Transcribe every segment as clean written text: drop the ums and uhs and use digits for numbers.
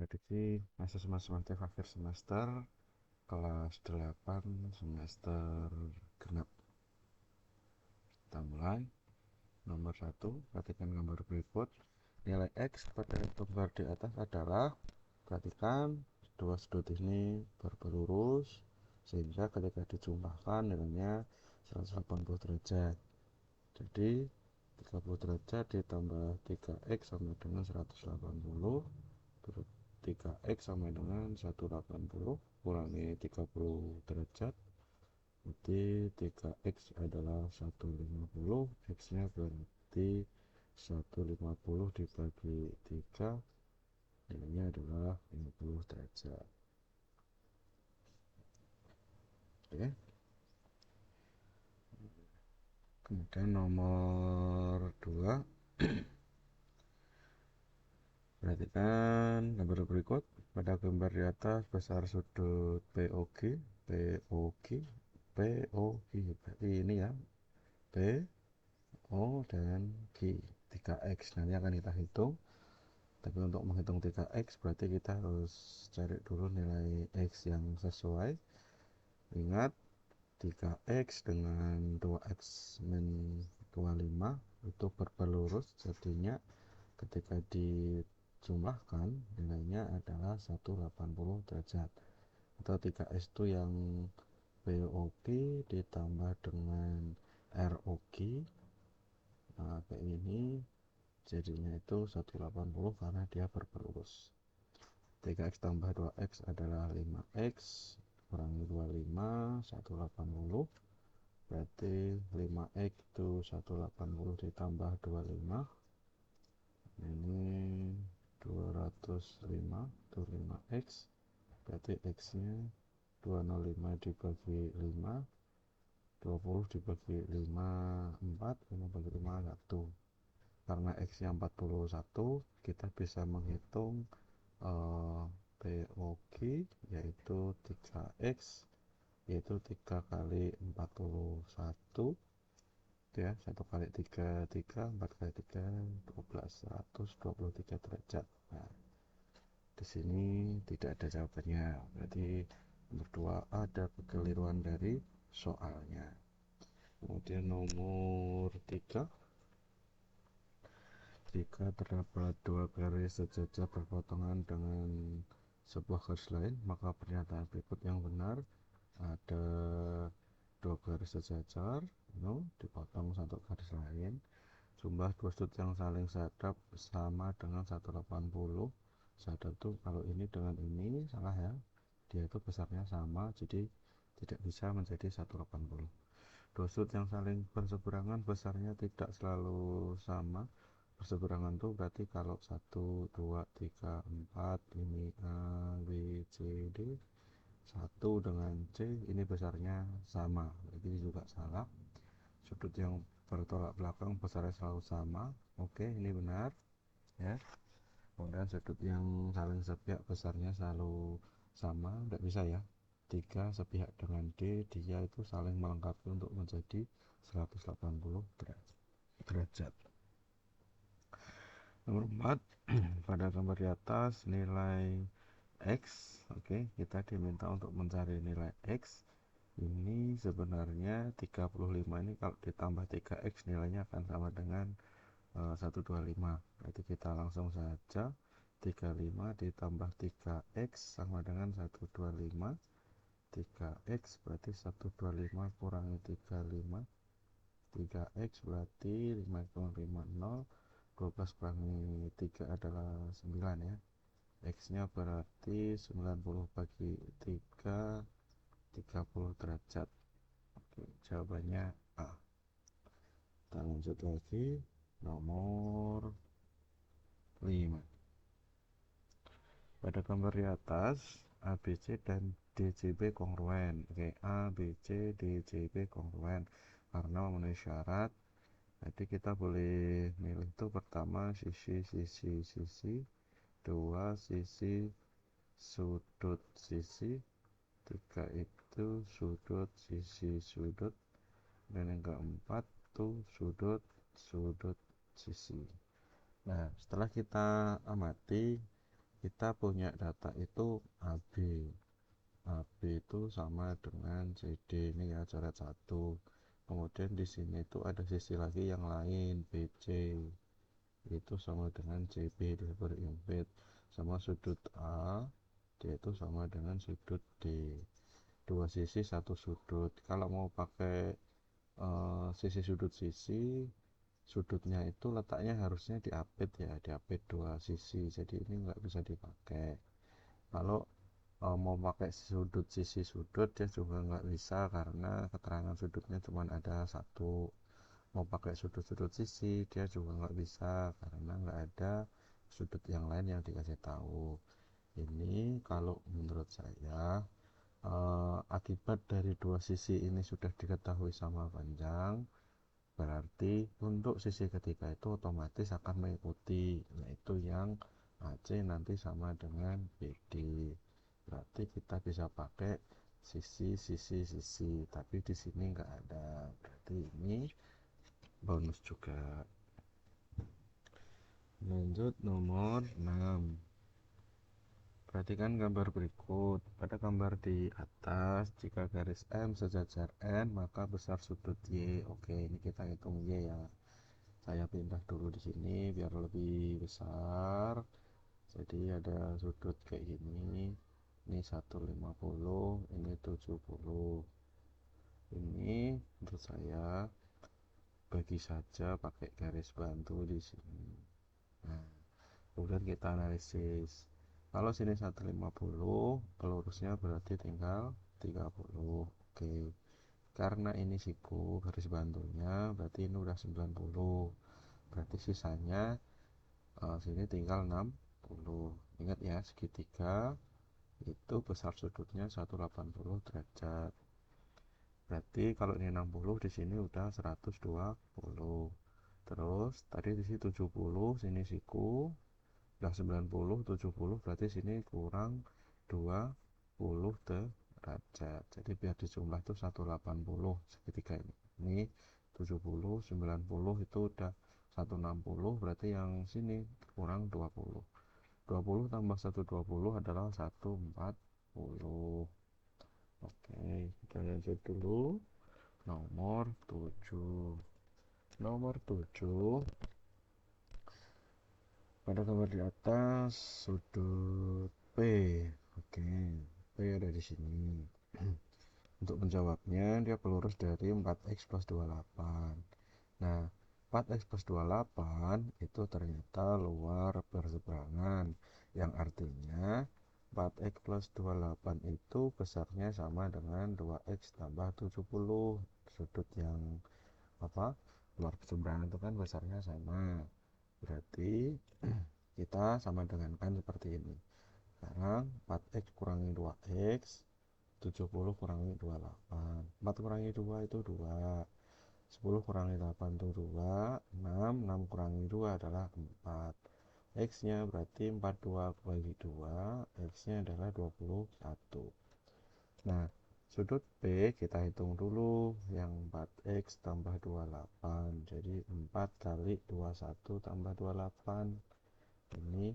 prediksi mahasiswa semester akhir semester kelas 8 semester genap. Kita mulai. Nomor 1, perhatikan gambar berikut. Nilai X pada gambar di atas adalah, perhatikan dua sudut ini berlurus sehingga ketika dijumlahkan nilainya 180 derajat. Jadi 30 derajat ditambah 3x sama dengan 180, 3x sama dengan 180 kurangi 30 derajat, berarti 3x adalah 150, x nya berarti 150 dibagi 3, nilainya adalah 50 derajat. Oke. Kemudian nomor 2, perhatikan gambar berikut. Pada gambar di atas besar sudut POG, POG, POG, berarti ini ya, P, O, dan G, 3x. Nanti akan kita hitung. Tapi untuk menghitung 3x berarti kita harus cari dulu nilai x yang sesuai. Ingat 3x dengan 2x min 25 itu berpelurus, jadinya ketika dijumlahkan nilainya adalah 180 derajat, atau 3x itu yang POG ditambah dengan ROG. Nah kayak ini jadinya itu 180 karena dia berpelurus. 3x tambah 2x adalah 5x kurangi 25, 180, berarti 5x itu 180 ditambah 25, ini 205, itu 5x, berarti x nya 205 dibagi 5, 20 dibagi 5, 4, 5 bagi 5, 1. Karena x nya 41, kita bisa menghitung POG yaitu 3x, yaitu 3 kali 41, ya, 1 kali 3, 3, 4 kali 3, 12, 123 derajat. Nah, di sini tidak ada jawabannya, berarti nomor 2 ada kekeliruan dari soalnya. Kemudian nomor 3, jika terdapat dua garis sejajar berpotongan dengan sebuah garis lain, maka pernyataan berikut yang benar. Ada dua garis sejajar, dipotong satu garis lain, jumlah dua sudut yang saling sehadap sama dengan 180. Sehadap tuh kalau ini dengan ini salah ya, dia itu besarnya sama, jadi tidak bisa menjadi 180. Dua sudut yang saling berseberangan besarnya tidak selalu sama. Berseberangan tuh berarti kalau 1, 2, 3, 4 ini A, B, C, D, 1 dengan C ini besarnya sama, ini juga salah. Sudut yang bertolak belakang besarnya selalu sama, oke, ini benar ya. Kemudian sudut yang saling sepihak besarnya selalu sama, tidak bisa ya. 3 sepihak dengan D, dia itu saling melengkapi untuk menjadi 180 derajat. Nomor 4, pada gambar di atas nilai X, oke, kita diminta untuk mencari nilai X. Ini sebenarnya 35 ini kalau ditambah 3x nilainya akan sama dengan 125. Berarti kita langsung saja 35 ditambah 3x sama dengan 125. 3x berarti 125 kurangi 35, 3x berarti 5,50, 12 kurangi 3 adalah 9 ya. X nya berarti 90 bagi 3, 30 derajat. Oke, jawabannya A. Kita lanjut lagi. Nomor 5. Pada gambar di atas ABC dan DCB kongruen. Oke, ABC DCB kongruen karena memenuhi syarat. Jadi kita boleh milih itu pertama sisi, dua sisi sudut sisi, tiga itu sudut sisi sudut, dan yang keempat tuh sudut sisi. Nah, setelah kita amati kita punya data itu AB. AB itu sama dengan CD, ini ya coret satu. Kemudian di sini itu ada sisi lagi yang lain, BC. Itu sama dengan CB di berimpit sama sudut A, dia itu sama dengan sudut D. Dua sisi satu sudut. Kalau mau pakai sisi sudut sisi, sudutnya itu letaknya harusnya diapit ya, diapit dua sisi, jadi ini nggak bisa dipakai. Kalau mau pakai sudut sisi sudut dia juga nggak bisa karena keterangan sudutnya cuma ada satu. Mau pakai sudut-sudut sisi dia juga nggak bisa karena nggak ada sudut yang lain yang dikasih tahu. Ini kalau menurut saya akibat dari dua sisi ini sudah diketahui sama panjang, berarti untuk sisi ketiga itu otomatis akan mengikuti, yaitu yang AC nanti sama dengan BD. Berarti kita bisa pakai sisi, tapi di sini nggak ada. Berarti ini bonus juga. Lanjut nomor 6. Perhatikan gambar berikut. Pada gambar di atas, jika garis M sejajar N, maka besar sudut Y. Oke, ini kita hitung Y ya. Saya pindah dulu di sini biar lebih besar. Jadi ada sudut kayak gini. Ini 150, ini 70. Ini menurut saya bagi saja pakai garis bantu di sini. Nah, kemudian kita analisis. Kalau sini 150, pelurusnya berarti tinggal 30. Oke. Karena ini siku garis bantunya, berarti ini udah 90. Berarti sisanya sini tinggal 60. Ingat ya, segitiga itu besar sudutnya 180 derajat. Berarti kalau ini 60, di sini udah 120. Terus tadi di sini 70, sini siku udah 90, 70, berarti sini kurang 20 derajat. Jadi biar dijumlah itu 180 segitiga ini. Ini 70, 90 itu udah 160, berarti yang sini kurang 20. 20 tambah 120 adalah 140. Oke, kita lanjut dulu. Nomor 7. Nomor 7. Pada gambar di atas sudut P. Oke, P ada di sini. Untuk menjawabnya dia pelurus dari 4x plus 28. Nah, 4x plus 28 itu ternyata luar berseberangan, yang artinya 4x plus 28 itu besarnya sama dengan 2x tambah 70. Sudut yang luar berseberangan itu kan besarnya sama. Berarti kita sama dengan kan seperti ini. Sekarang 4x kurangi 2x, 70 kurangi 28. 4 kurangi 2 itu 2. 10 kurangi 8 itu 2. 6. 6 kurangi 2 adalah 4. X nya berarti 42 bagi 2, X nya adalah 21. Nah, sudut B kita hitung dulu, yang 4x tambah 28. Jadi 4 kali 21 tambah 28. Ini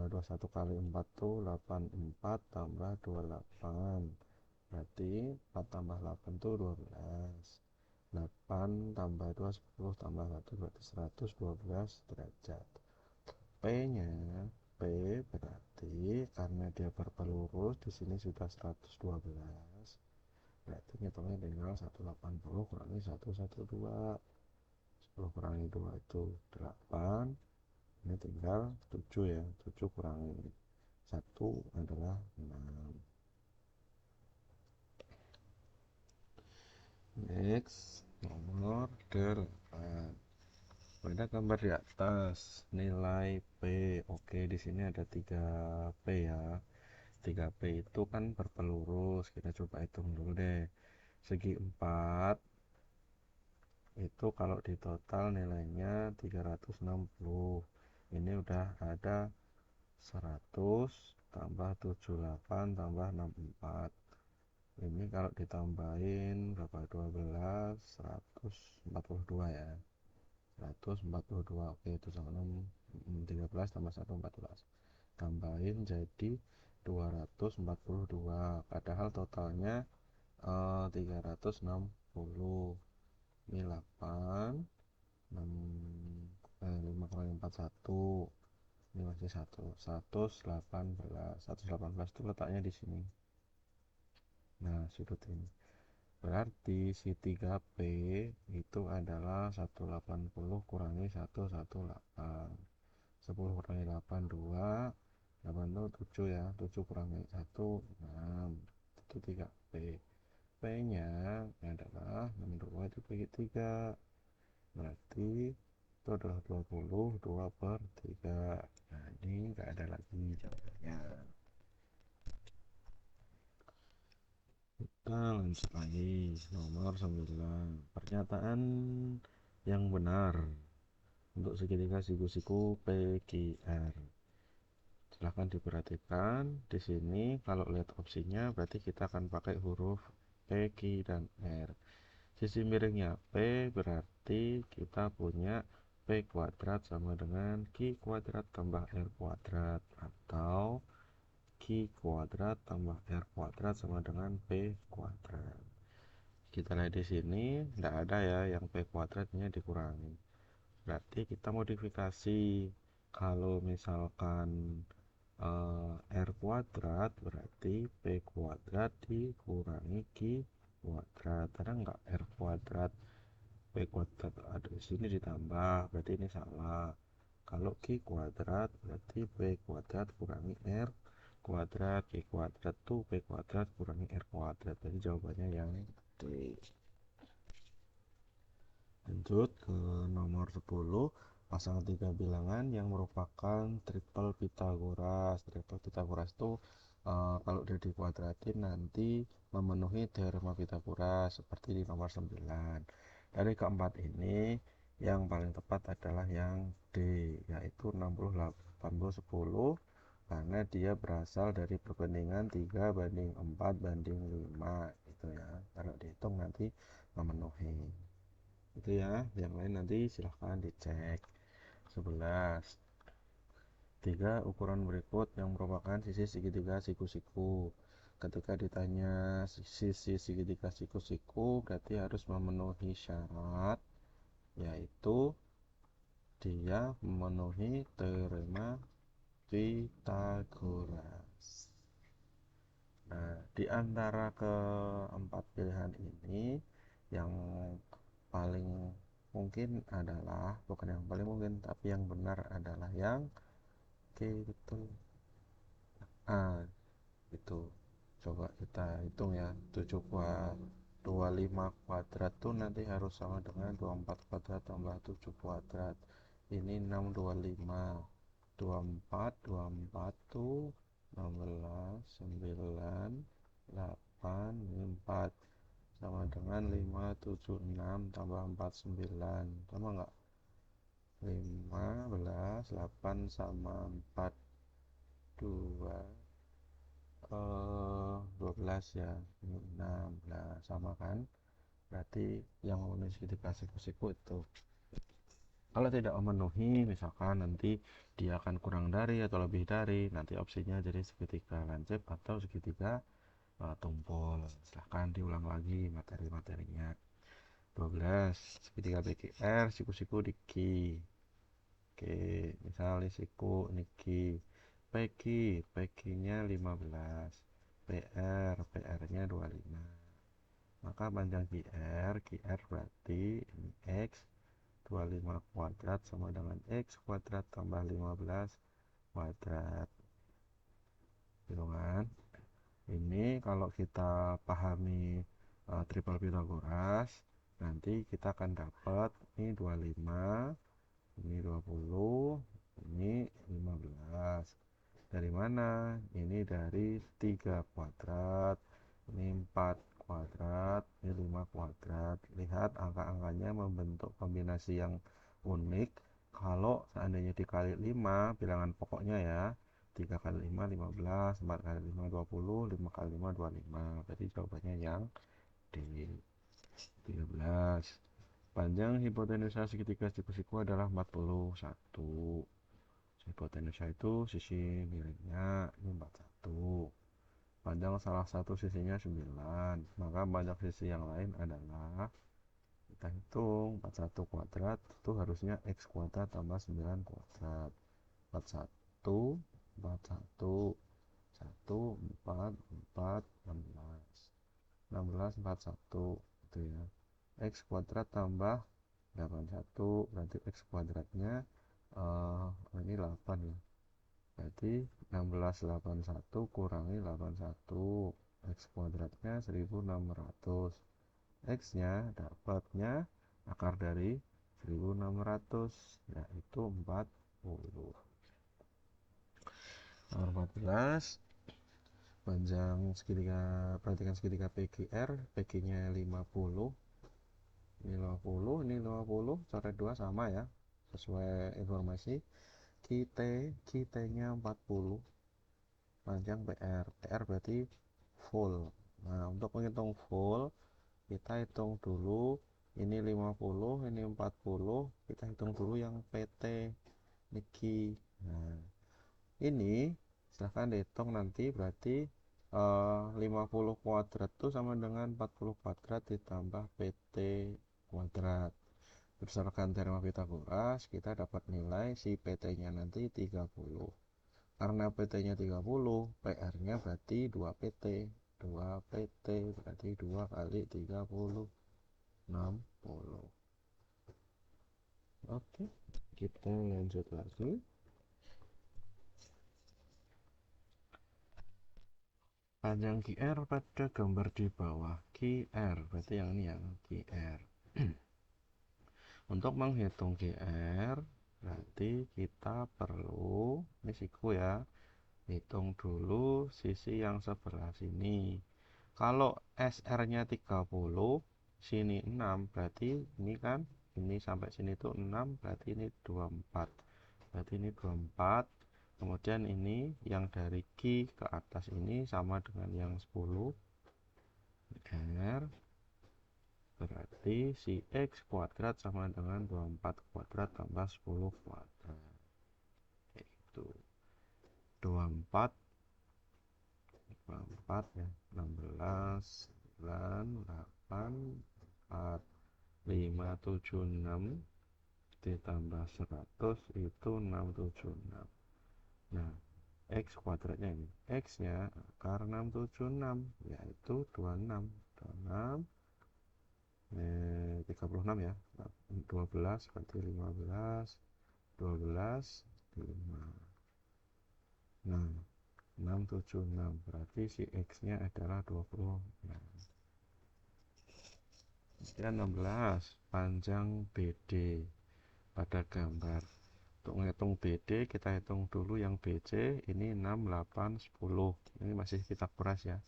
21 kali 4 tuh 84 tambah 28. Berarti 4 tambah 8 tuh 12. 8 tambah 2 10 tambah 1 berarti 112 derajat. P-nya P berarti karena dia berpelurus di sini sudah 112. Berarti ngitungnya tinggal 180 kurangi 112. 10 kurangi 2 itu 8. Ini tinggal 7 ya. 7 kurangi 1 adalah 6. Next, nomor 8. Pada gambar di atas nilai P. Oke, di sini ada 3P ya. 3P itu kan berpelurus. Kita coba hitung dulu deh. Segi 4 itu kalau di total nilainya 360. Ini udah ada 100 tambah 78 tambah 64. Ini kalau ditambahin berapa? 12, 142 ya. 142. Oke, itu sama 6, 13 tambah 1, 14. tambahin jadi 242, padahal totalnya 360. Ini 8, 6, 5 kali 4 1. Ini masih 118. 118 itu letaknya di sini. Nah, sudut ini. Berarti si 3P itu adalah 180 kurangi 118. 10 kurangi 8, 2. 8 itu 7 ya. 7 kurangi 1, 6. Itu 3P. P-nya adalah 62 itu bagi 3. Berarti itu adalah 20, 2 per 3. Nah, ini nggak ada lagi jawabannya. Kita lanjut lagi. Nomor 9. Pernyataan yang benar untuk segitiga siku-siku PQR. Silahkan diperhatikan di sini. Kalau lihat opsinya berarti kita akan pakai huruf P, Q, dan R. Sisi miringnya P berarti kita punya P kuadrat sama dengan Q kuadrat tambah R kuadrat, atau Q kuadrat tambah R kuadrat sama dengan P kuadrat. Kita lihat di sini tidak ada ya yang P kuadratnya dikurangi. Berarti kita modifikasi. Kalau misalkan R kuadrat berarti P kuadrat dikurangi Q kuadrat. Ada nggak R kuadrat P kuadrat ada di sini ditambah, berarti ini salah. Kalau Q kuadrat berarti P kuadrat kurangi R kuadrat. Q kuadrat tuh P kuadrat kurangi R kuadrat. Jadi jawabannya yang D. Lanjut ke nomor 10. Pasang 3 bilangan yang merupakan triple Pitagoras. Triple Pitagoras itu kalau udah dikuadratin nanti memenuhi teorema Pitagoras seperti di nomor 9. Dari keempat ini yang paling tepat adalah yang D, yaitu 60/80/10, karena dia berasal dari perbandingan 3 banding 4 banding 5 gitu ya. Kalau dihitung nanti memenuhi itu ya. Yang lain nanti silahkan dicek. 11. 3 ukuran berikut yang merupakan sisi segitiga siku-siku. Ketika ditanya sisi segitiga siku-siku berarti harus memenuhi syarat, yaitu dia memenuhi teorema Pythagoras. Nah, di antara keempat pilihan ini yang paling mungkin adalah, bukan yang paling mungkin, tapi yang benar adalah yang Oke, betul. Itu coba kita hitung ya. 25 kuadrat tuh nanti harus sama dengan 24 kuadrat tambah 7 kuadrat. Ini 625. 24 24 tuh 16 9 8 4 sama dengan 576 tambah 49 sama enggak? 15 8 sama 4 2 12 ya. Ini 16 sama kan? Berarti yang memenuhi segitiga siku-siku itu. Kalau tidak memenuhi, misalkan nanti dia akan kurang dari atau lebih dari, nanti opsinya jadi segitiga lancip atau segitiga tumpul. Silahkan diulang lagi materi-materinya. 12. Segitiga BQR, siku-siku di Q. Oke, misalnya siku ini Q. PQ, PQ-nya 15. PR-nya 25. Maka panjang QR berarti ini X. 25 kuadrat sama dengan X kuadrat tambah 15 kuadrat. Gitu kan? Ini kalau kita pahami triple Pythagoras, nanti kita akan dapat ini 25, ini 20, ini 15. Dari mana? Ini dari 3 kuadrat, ini 4 kuadrat, ini 5 kuadrat. Lihat angka-angkanya membentuk kombinasi yang unik. Kalau seandainya dikali 5 bilangan pokoknya ya, 3 kali 5 15, 4 kali 5 20, 5 kali 5 25. Berarti jawabannya yang D. 13. Panjang hipotenusa segitiga siku-siku adalah 41. Hipotenusa itu sisi miringnya ini 41. Panjang salah satu sisinya 9, maka panjang sisi yang lain adalah, kita hitung 41 kuadrat itu harusnya x kuadrat tambah 9 kuadrat. 41 41 1 4 4 16 16 41 gitu ya. X kuadrat tambah 81 berarti x kuadratnya ini 8 ya. Berarti 1681 kurangi 81, x kuadratnya 1600. X nya dapatnya akar dari 1600 yaitu 40. Nomor 14, panjang segitiga, perhatikan segitiga PQR, PQ nya 50, ini 50, ini 50, coret 2 sama ya, sesuai informasi. QT nya 40, panjang PR berarti full. Nah, untuk menghitung full kita hitung dulu ini 50, ini 40, kita hitung dulu yang PT niki. Nah, ini silahkan dihitung nanti, berarti 50 kuadrat itu sama dengan 40 kuadrat ditambah PT kuadrat. Berdasarkan teorema Pitagoras, kita dapat nilai si PT nya nanti 30. Karena PT nya 30, PR nya berarti 2PT. 2PT berarti 2 kali 30, 60. Oke, kita lanjut lagi. Panjang QR pada gambar di bawah. QR berarti yang ini yang QR. Untuk menghitung QR berarti kita perlu, ini siku ya, hitung dulu sisi yang sebelah sini. Kalau SR nya 30, sini 6, berarti ini kan, ini sampai sini tuh 6, berarti ini 24. Berarti ini 24. Kemudian ini yang dari Q ke atas ini sama dengan yang 10 R, berarti si X kuadrat sama dengan 24 kuadrat tambah 10 kuadrat, yaitu 24 ya, 16 9 8 4 5 7 6 ditambah 100 itu 676. Nah, X kuadratnya ini, X nya akar 676 yaitu 26 36 ya, 12 berarti 15 12 5. Nah, 676 berarti si X nya adalah 26. Kemudian 16, panjang BD pada gambar. Untuk menghitung BD kita hitung dulu yang BC, ini 6 8 10, ini masih kita kuras ya.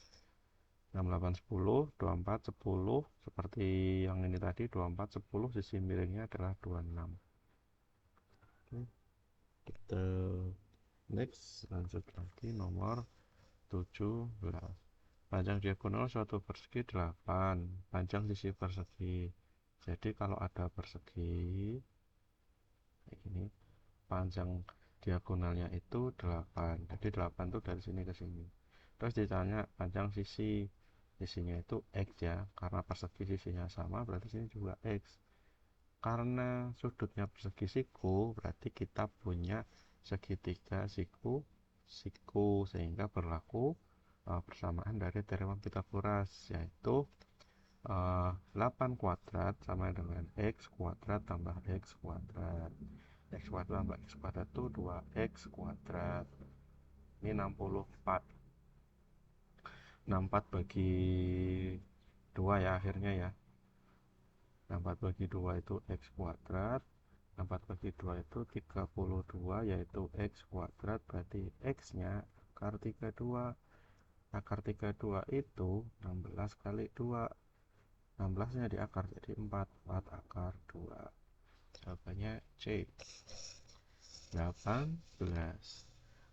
6 8 10 24 10, seperti yang ini tadi 24 10, sisi miringnya adalah 26. Oke, kita next, lanjut lagi nomor 17. Panjang diagonal suatu persegi 8, panjang sisi persegi. Jadi kalau ada persegi kayak gini, panjang diagonalnya itu 8. Jadi 8 itu dari sini ke sini. Terus ditanya panjang sisinya itu X ya, karena persegi sisinya sama berarti sini juga X. Karena sudutnya persegi siku, berarti kita punya segitiga siku sehingga berlaku persamaan dari teorema Pitagoras, yaitu 8 kuadrat sama dengan X kuadrat tambah X kuadrat. X kuadrat tambah X kuadrat itu 2X kuadrat. Ini 64. 64 bagi 2 ya akhirnya ya. 64 bagi 2 itu X kuadrat. 64 bagi 2 itu 32, yaitu X kuadrat, berarti X nya akar 32. Akar 32 itu 16 kali 2. 16 nya di akar jadi 4 akar 2. Jawabannya C. 18.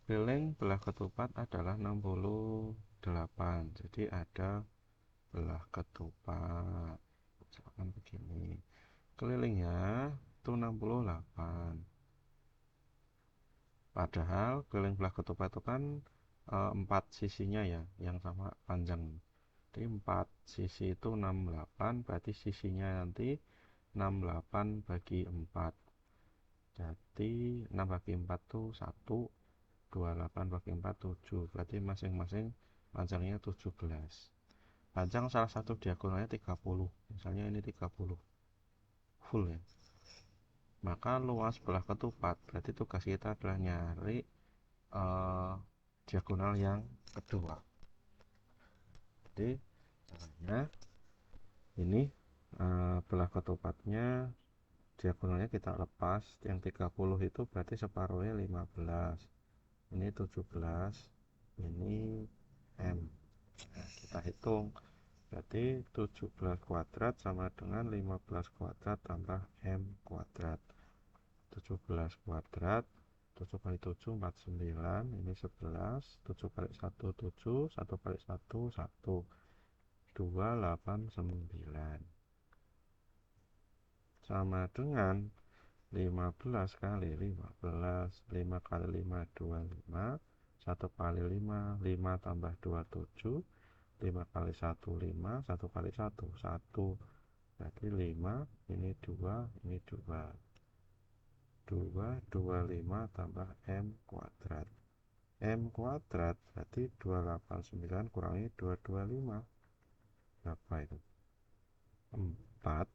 Keliling belah ketupat adalah 68. Jadi ada belah ketupat. Misalkan begini. Kelilingnya itu 68. Padahal keliling belah ketupat itu kan 4 sisinya ya, yang sama panjang. Jadi 4 sisi itu 68, berarti sisinya nanti 68 bagi 4. Jadi 6 bagi 4 itu 1, 28 bagi 4 7. Berarti masing-masing panjangnya 17. Panjang salah satu diagonalnya 30. Misalnya ini 30 full ya. Maka luas belah ketupat, berarti tugas kita adalah nyari diagonal yang kedua. Jadi caranya ini belah ketupatnya diagonalnya kita lepas, yang 30 itu berarti separuhnya 15, ini 17, ini M. Nah, kita hitung, berarti 17 kuadrat sama dengan 15 kuadrat tambah M kuadrat. 17 kuadrat, 7 kali 7 49, ini 11, 7 kali 1 7, 1 kali 1 1, 289 sama dengan 15 kali 15, 5 kali 5 25, 1 kali 5 5 tambah 2 7, 5 kali 1 5, 1 kali 1 1, berarti 5, ini 2, ini 2, 225 tambah M kuadrat. M kuadrat berarti 289 kurangi 225, berapa itu? 4.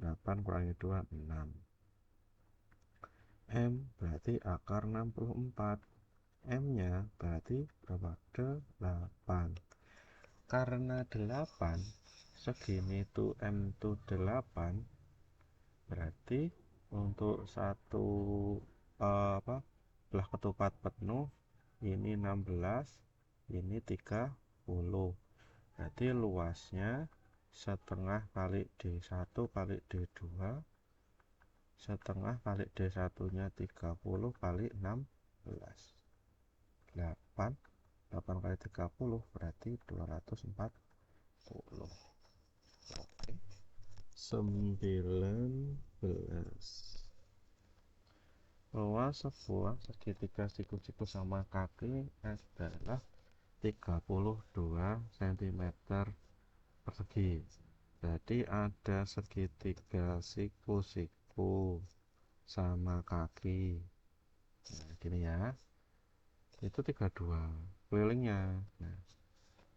8 kurangi 2 6. M berarti akar 64. M nya berarti berapa? 8. Karena 8 segini tuh M tuh 8, berarti untuk satu belah ketupat penuh ini 16, ini 30. Berarti luasnya setengah kali D1 kali D2, setengah kali D1 nya 30 kali 16, 8 kali 30 berarti 240. Oke, 19. Luas sebuah segitiga siku-siku sama kaki adalah 32 cm persegi. Jadi ada segitiga siku-siku sama kaki. Nah, gini ya. Itu 32 kelilingnya. Nah,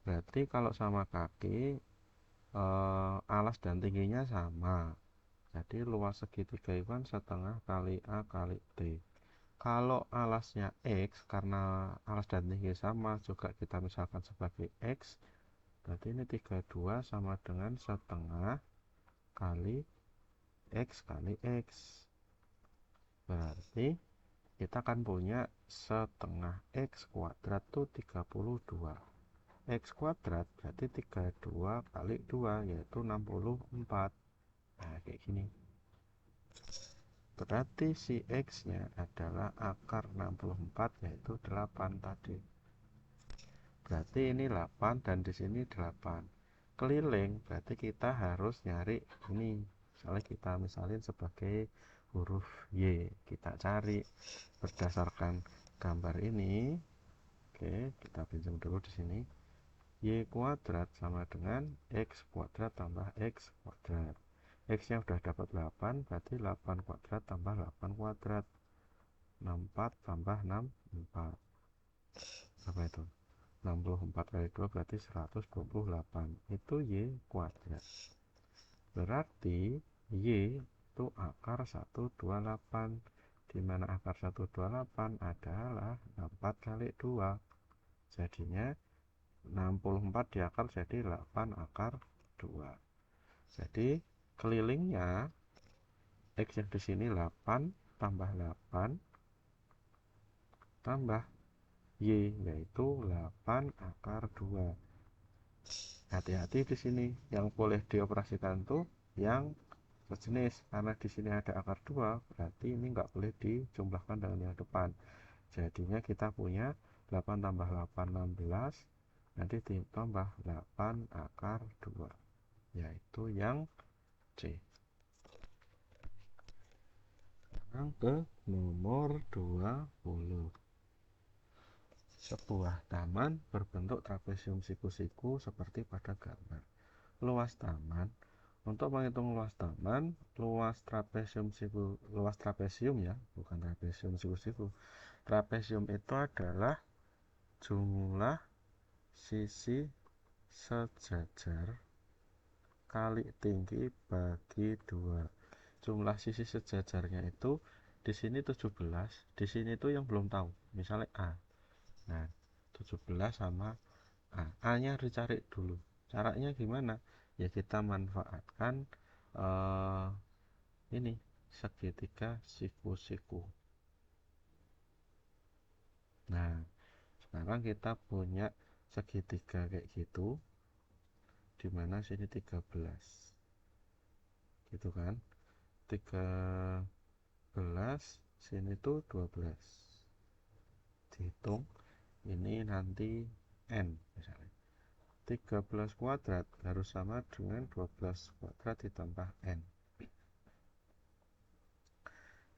berarti kalau sama kaki alas dan tingginya sama. Jadi luas segitiga itu kan setengah kali A kali T. Kalau alasnya X, karena alas dan tinggi sama, juga kita misalkan sebagai X, berarti ini 32 sama dengan setengah kali X kali X. Berarti kita akan punya setengah X kuadrat itu 32. X kuadrat berarti 32 kali 2 yaitu 64. Nah, kayak gini. Berarti si X nya adalah akar 64 yaitu 8 tadi. Berarti ini 8 dan di sini 8. Keliling berarti kita harus nyari ini. Misalnya kita misalin sebagai huruf Y. Kita cari berdasarkan gambar ini. Oke, kita pinjam dulu di sini. Y kuadrat sama dengan X kuadrat tambah X kuadrat. X nya sudah dapat 8, berarti 8 kuadrat tambah 8 kuadrat. 64 tambah 64. Berapa itu? 64 kali 2 berarti 128. Itu Y kuadrat. Berarti Y itu akar 128. Dimana akar 128 adalah 4 kali 2. Jadinya 64 diakar jadi 8 akar 2. Jadi kelilingnya X yang di sini 8 tambah 8 tambah Y yaitu 8 akar 2. Hati-hati di sini, yang boleh dioperasikan tuh yang sejenis, karena di sini ada akar 2, berarti ini nggak boleh dijumlahkan dengan yang depan. Jadinya kita punya 8 tambah 8 16, nanti ditambah 8 akar 2, yaitu yang C. Sekarang ke nomor 20. Sebuah taman berbentuk trapesium siku-siku seperti pada gambar. Luas taman. Untuk menghitung luas taman, luas trapesium ya, bukan trapesium siku-siku. Trapesium itu adalah jumlah sisi sejajar kali tinggi bagi 2. Jumlah sisi sejajarnya itu di sini 17, di sini tuh yang belum tahu. Misalnya A. Nah, 17 sama A. A-nya dicari dulu. Caranya gimana? Ya kita manfaatkan ini segitiga siku-siku. Nah, sekarang kita punya segitiga kayak gitu, dimana sini 13, gitu kan? 13, sini tuh 12. Dihitung, ini nanti N misalnya. 13 kuadrat harus sama dengan 12 kuadrat ditambah N.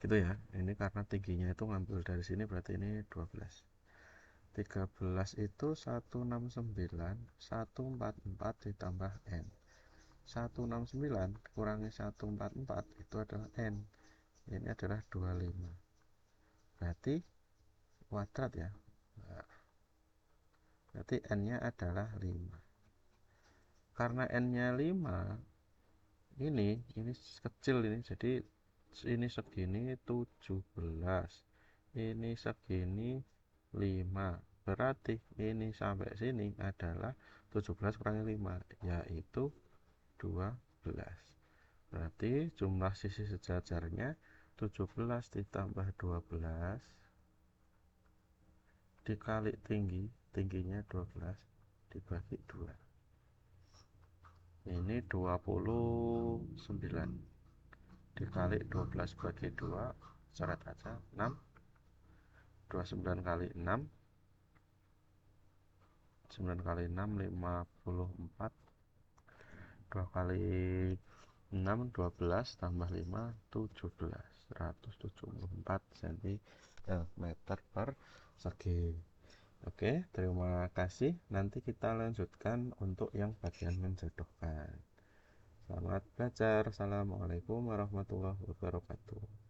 Gitu ya, ini karena tingginya itu ngambil dari sini, berarti ini 12. 13 itu 169, 144 ditambah N. 169 kurangi 144 itu adalah N. Ini adalah 25. Berarti kuadrat ya. Berarti N-nya adalah 5. Karena N-nya 5, ini kecil ini. Jadi ini segini 17. Ini segini 5. Berarti ini sampai sini adalah 17 kurangi 5, yaitu 12. Berarti jumlah sisi sejajarnya 17 ditambah 12 dikali tingginya 12 dibagi 2. Ini 29 dikali 12 bagi 2, coret aja 6. 29 kali 6, 9 kali 6 54. 2 kali 6 12 tambah 5 17, 174 cm persegi. Oke, terima kasih. Nanti kita lanjutkan untuk yang bagian menjodohkan. Selamat belajar. Assalamualaikum warahmatullahi wabarakatuh.